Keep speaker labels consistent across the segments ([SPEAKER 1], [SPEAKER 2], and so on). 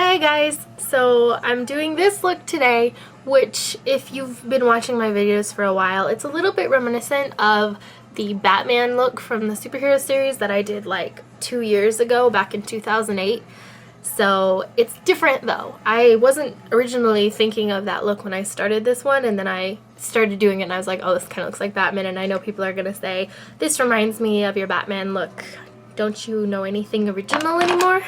[SPEAKER 1] Hi guys! So I'm doing this look today, which if you've been watching my videos for a while, it's a little bit reminiscent of the Batman look from the superhero series that I did like 2 years ago, back in 2008. So it's different though. I wasn't originally thinking of that look when I started this one, and then I started doing it and I was like, oh, this kind of looks like Batman, and I know people are gonna say, this reminds me of your Batman look. Don't you know anything original anymore?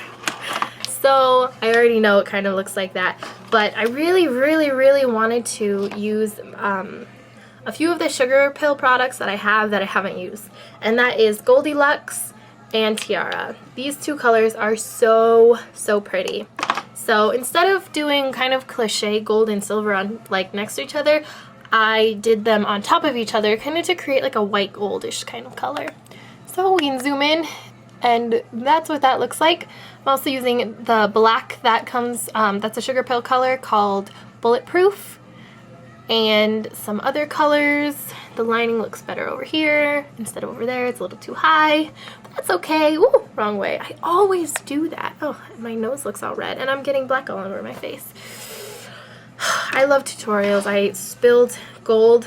[SPEAKER 1] So I already know it kind of looks like that, but I really wanted to use a few of the sugarpill products that I have that I haven't used, and that is Goldilocks and Tiara. These two colors are so pretty. So instead of doing kind of cliche gold and silver on like next to each other, I did them on top of each other kind of to create like a white goldish kind of color. So we can zoom in, and that's what that looks like. I'm also using the black that comes, that's a sugarpill color called Bulletproof, and some other colors. The lining looks better over here instead of over there. It's a little too high, but that's okay. Ooh, wrong way. I always do that. Oh, my nose looks all red, and I'm getting black all over my face. I love tutorials. I spilled gold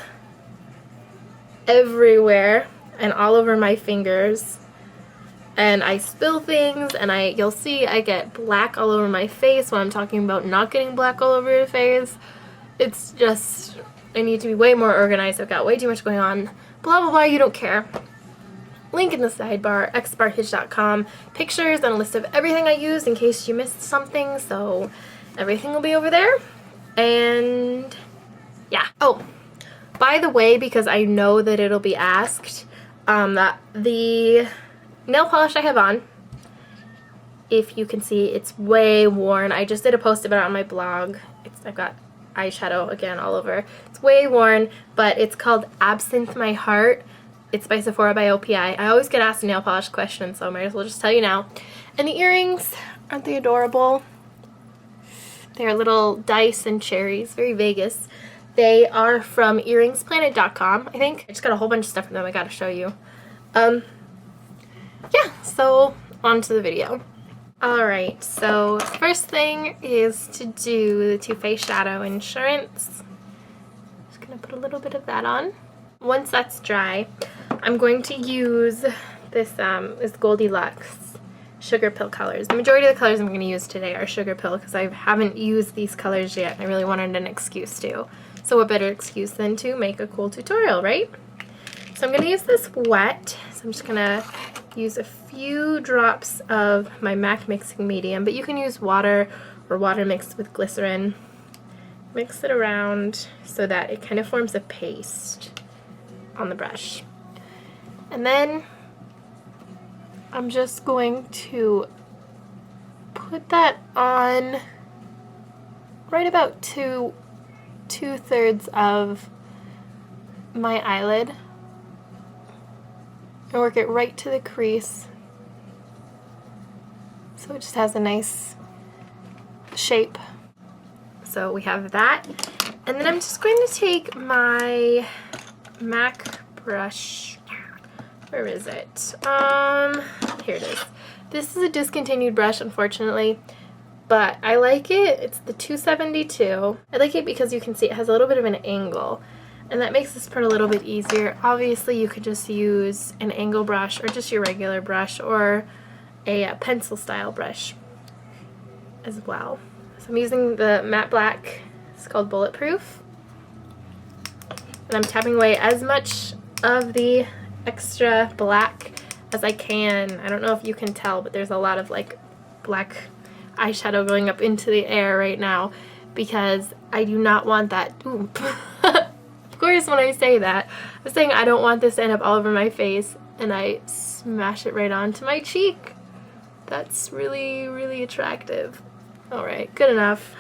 [SPEAKER 1] everywhere and all over my fingers. And I spill things, and you'll see I get black all over my face when I'm talking about not getting black all over your face. It's just, I need to be way more organized. I've got way too much going on. Blah, blah, blah, you don't care. Link in the sidebar, xbarthage.com. Pictures and a list of everything I used in case you missed something, so everything will be over there. And yeah. Oh, by the way, because I know that it'll be asked, that the nail polish I have on, if you can see, it's way worn. I just did a post about it on my blog. I've got eyeshadow again all over. It's way worn, but it's called Absinthe My Heart. It's by Sephora by OPI. I always get asked a nail polish question, so I might as well just tell you now. And the earrings, aren't they adorable? They're little dice and cherries, very Vegas. They are from earringsplanet.com, I think. I just got a whole bunch of stuff from them I gotta show you. Yeah, so on to the video. Alright, so first thing is to do the Too Faced Shadow Insurance. Just gonna put a little bit of that on. Once that's dry, I'm going to use this Goldilocks Sugarpill colors. The majority of the colors I'm going to use today are Sugarpill because I haven't used these colors yet. I really wanted an excuse to. So what better excuse than to make a cool tutorial, right? So I'm going to use this wet. So I'm just going to use a few drops of my MAC mixing medium, but you can use water or water mixed with glycerin. Mix it around so that it kind of forms a paste on the brush. And then I'm just going to put that on right about two-thirds of my eyelid and work it right to the crease so it just has a nice shape. So we have that, and then I'm just going to take my MAC brush. Where is it? Here it is. This is a discontinued brush, unfortunately, but I like it. It's the 272. I like it because you can see it has a little bit of an angle, and that makes this part a little bit easier. Obviously, you could just use an angle brush or just your regular brush or a pencil style brush as well. So I'm using the matte black. It's called Bulletproof. And I'm tapping away as much of the extra black as I can. I don't know if you can tell, but there's a lot of like black eyeshadow going up into the air right now because I do not want that. Ooh. Of course, when I say that, I'm saying I don't want this to end up all over my face, and I smash it right onto my cheek. That's really attractive. Alright, good enough.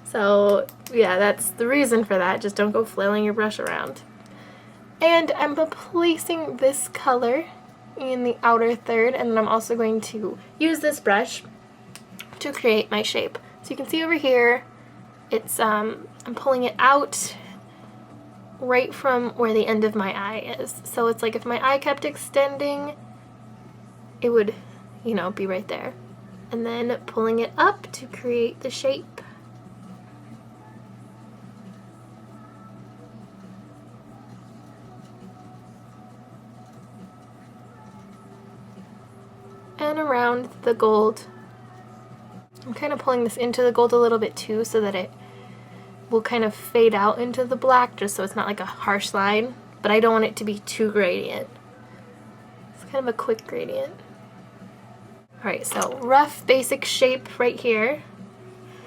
[SPEAKER 1] So yeah, that's the reason for that. Just don't go flailing your brush around. And I'm placing this color in the outer third, and then I'm also going to use this brush to create my shape. So you can see over here, it's I'm pulling it out right from where the end of my eye is. So it's like if my eye kept extending, it would, you know, be right there. and then pulling it up to create the shape. And around the gold. I'm kind of pulling this into the gold a little bit too so that it will kind of fade out into the black, just so it's not like a harsh line, but I don't want it to be too gradient. It's kind of a quick gradient. Alright, so rough basic shape right here.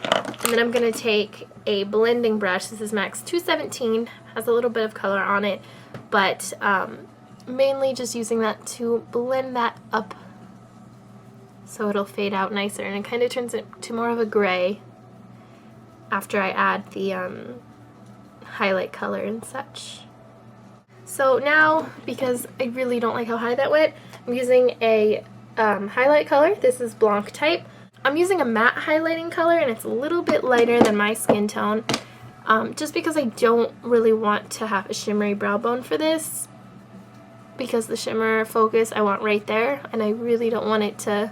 [SPEAKER 1] And then I'm going to take a blending brush. This is Max 217, has a little bit of color on it, but mainly just using that to blend that up so it'll fade out nicer, and it kind of turns it to more of a gray after I add the highlight color and such. So now, because I really don't like how high that went, I'm using a highlight color. This is Blanc type. I'm using a matte highlighting color, and it's a little bit lighter than my skin tone, just because I don't really want to have a shimmery brow bone for this, because the shimmer focus I want right there, and I really don't want it to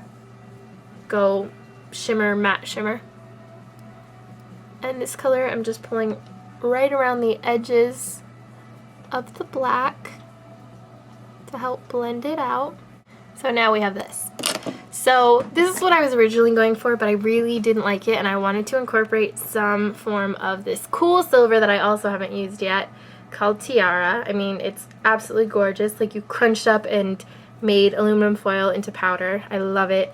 [SPEAKER 1] go shimmer, matte shimmer. And this color I'm just pulling right around the edges of the black to help blend it out. So now we have this. So this is what I was originally going for, but I really didn't like it, and I wanted to incorporate some form of this cool silver that I also haven't used yet, called Tiara. I mean, it's absolutely gorgeous. Like, you crunched up and made aluminum foil into powder. I love it.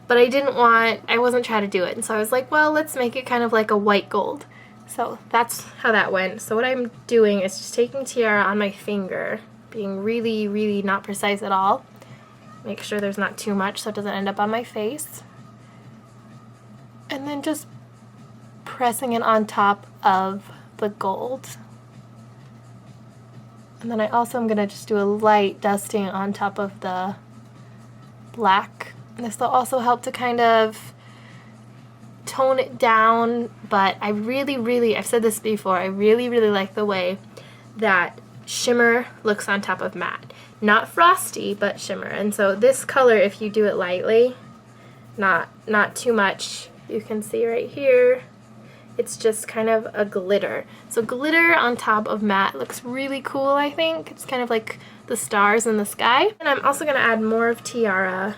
[SPEAKER 1] But I wasn't trying to do it, and so I was like, well, let's make it kind of like a white gold. So that's how that went. So what I'm doing is just taking Tiara on my finger, being really, really not precise at all. Make sure there's not too much so it doesn't end up on my face. And then just pressing it on top of the gold. And then I also am going to just do a light dusting on top of the black. This will also help to kind of tone it down, but I really, I've said this before, I really like the way that shimmer looks on top of matte. Not frosty, but shimmer. And so this color, if you do it lightly, not too much, you can see right here, it's just kind of a glitter. So glitter on top of matte looks really cool, I think. It's kind of like the stars in the sky. And I'm also going to add more of Tiara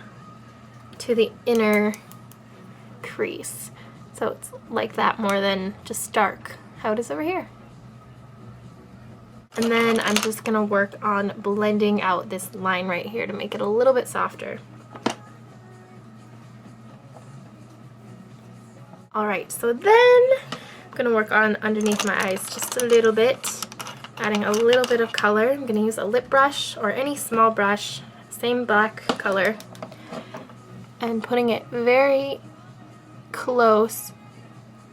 [SPEAKER 1] to the inner crease, so it's like that more than just dark how it is over here. And then I'm just gonna work on blending out this line right here to make it a little bit softer. Alright, so then I'm gonna work on underneath my eyes just a little bit, adding a little bit of color. I'm gonna use a lip brush or any small brush, same black color, and putting it very close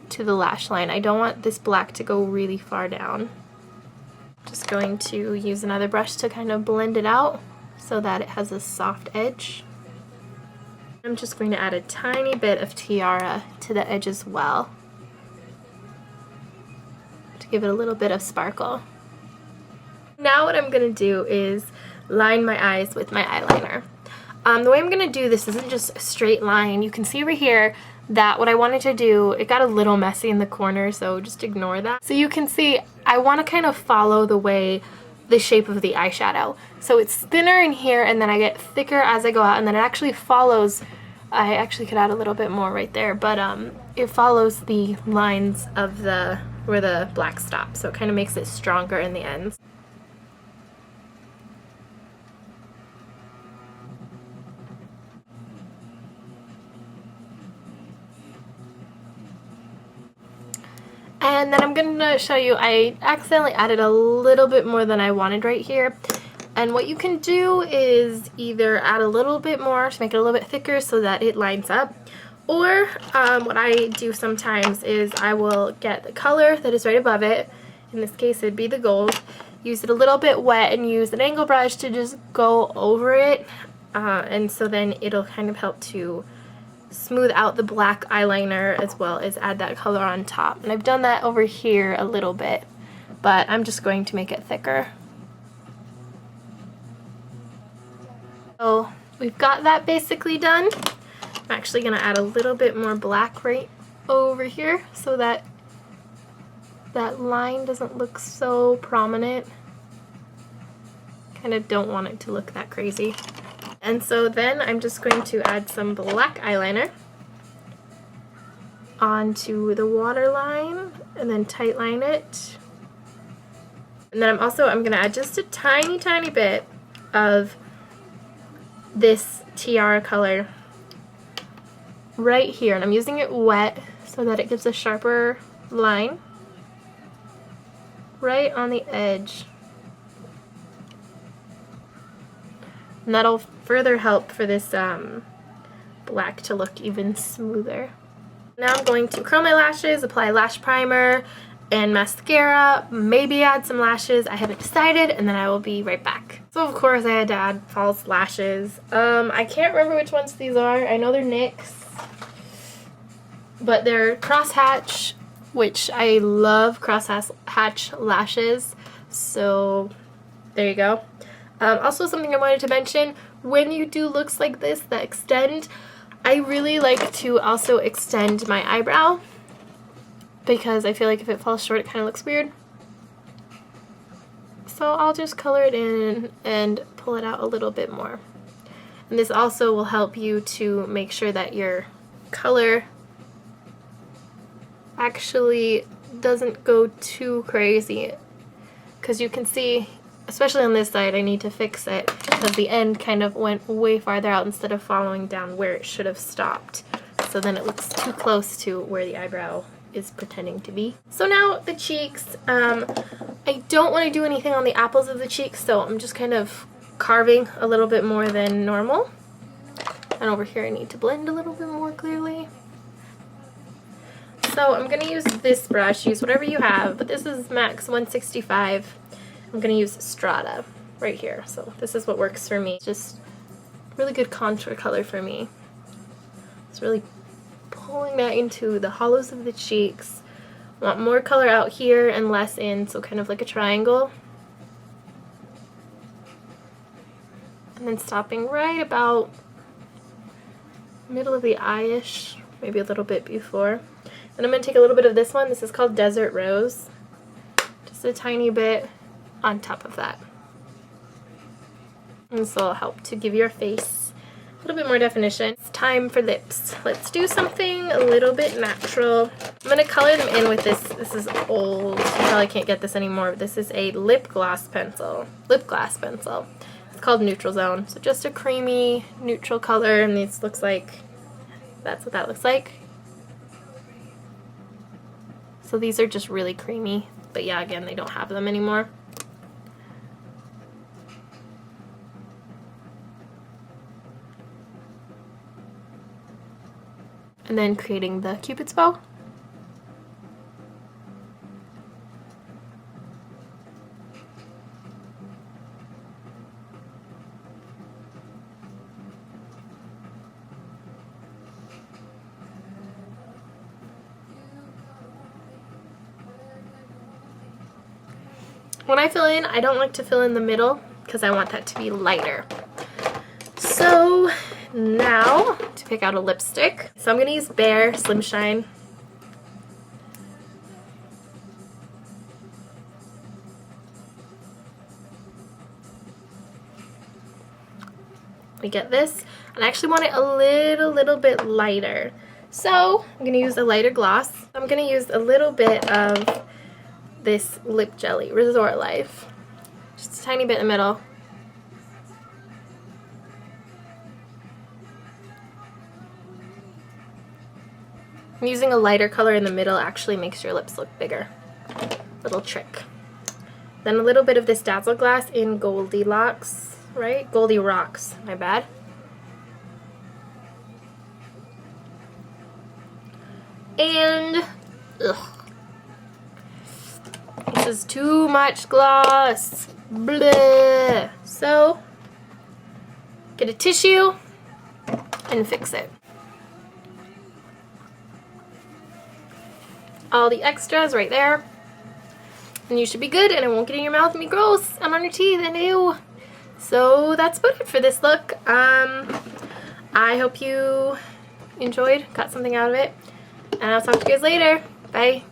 [SPEAKER 1] to the lash line. I don't want this black to go really far down. Just going to use another brush to kind of blend it out so that it has a soft edge. I'm just going to add a tiny bit of Tiara to the edge as well to give it a little bit of sparkle. Now what I'm going to do is line my eyes with my eyeliner. The way I'm going to do this isn't just a straight line. You can see over here that what I wanted to do, it got a little messy in the corner, so just ignore that. So you can see I want to kind of follow the shape of the eyeshadow. So it's thinner in here, and then I get thicker as I go out, and then it actually follows, I actually could add a little bit more right there, but it follows the lines of where the black stops, so it kind of makes it stronger in the ends. And then I'm going to show you, I accidentally added a little bit more than I wanted right here. And what you can do is either add a little bit more to make it a little bit thicker so that it lines up. Or what I do sometimes is I will get the color that is right above it. In this case it'd be the gold. Use it a little bit wet and use an angle brush to just go over it. And so then it'll kind of help to smooth out the black eyeliner as well as add that color on top. And I've done that over here a little bit, but I'm just going to make it thicker. So we've got that basically done. I'm actually going to add a little bit more black right over here so that that line doesn't look so prominent. Kind of don't want it to look that crazy. And so then I'm just going to add some black eyeliner onto the waterline and then tightline it. And then I'm going to add just a tiny bit of this tiara color right here, and I'm using it wet so that it gives a sharper line right on the edge. And that'll further help for this black to look even smoother. Now I'm going to curl my lashes, apply lash primer and mascara, maybe add some lashes, I haven't decided, and then I will be right back. So of course I had to add false lashes. I can't remember which ones these are. I know they're NYX, but they're crosshatch, which I love crosshatch lashes, so there you go. Also something I wanted to mention, when you do looks like this that extend, I really like to also extend my eyebrow, because I feel like if it falls short it kind of looks weird. So I'll just color it in and pull it out a little bit more. And this also will help you to make sure that your color actually doesn't go too crazy. Because you can see, especially on this side, I need to fix it because the end kind of went way farther out instead of following down where it should have stopped. So then it looks too close to where the eyebrow is pretending to be. So now the cheeks, I don't want to do anything on the apples of the cheeks, so I'm just kind of carving a little bit more than normal. And over here I need to blend a little bit more clearly. So I'm going to use this brush, use whatever you have, but this is Max 165. I'm going to use Strata right here. So this is what works for me. It's just really good contour color for me. It's really pulling that into the hollows of the cheeks. Want more color out here and less in, so kind of like a triangle. And then stopping right about middle of the eye-ish, maybe a little bit before. Then I'm going to take a little bit of this one. This is called Desert Rose. Just a tiny bit on top of that. And this will help to give your face a little bit more definition. It's time for lips. Let's do something a little bit natural. I'm going to color them in with this. This is old. You probably can't get this anymore. But this is a lip glass pencil. It's called Neutral Zone. So just a creamy neutral color, and this looks like, that's what that looks like. So these are just really creamy. But yeah, again, they don't have them anymore. And then creating the Cupid's bow. When I fill in, I don't like to fill in the middle because I want that to be lighter. So now to pick out a lipstick. So I'm going to use Bare Slim Shine. We get this, and I actually want it a little bit lighter. So I'm going to use a lighter gloss. I'm going to use a little bit of this lip jelly, Resort Life. Just a tiny bit in the middle. Using a lighter color in the middle actually makes your lips look bigger. Little trick. Then a little bit of this Dazzle Glass in Goldilocks, right? Goldie Rocks, my bad. And, ugh. This is too much gloss. Bleh. So, get a tissue and fix it. All the extras right there, and you should be good, and it won't get in your mouth and be gross and on your teeth and ew. So that's about it for this look. I hope you enjoyed, got something out of it, and I'll talk to you guys later. Bye.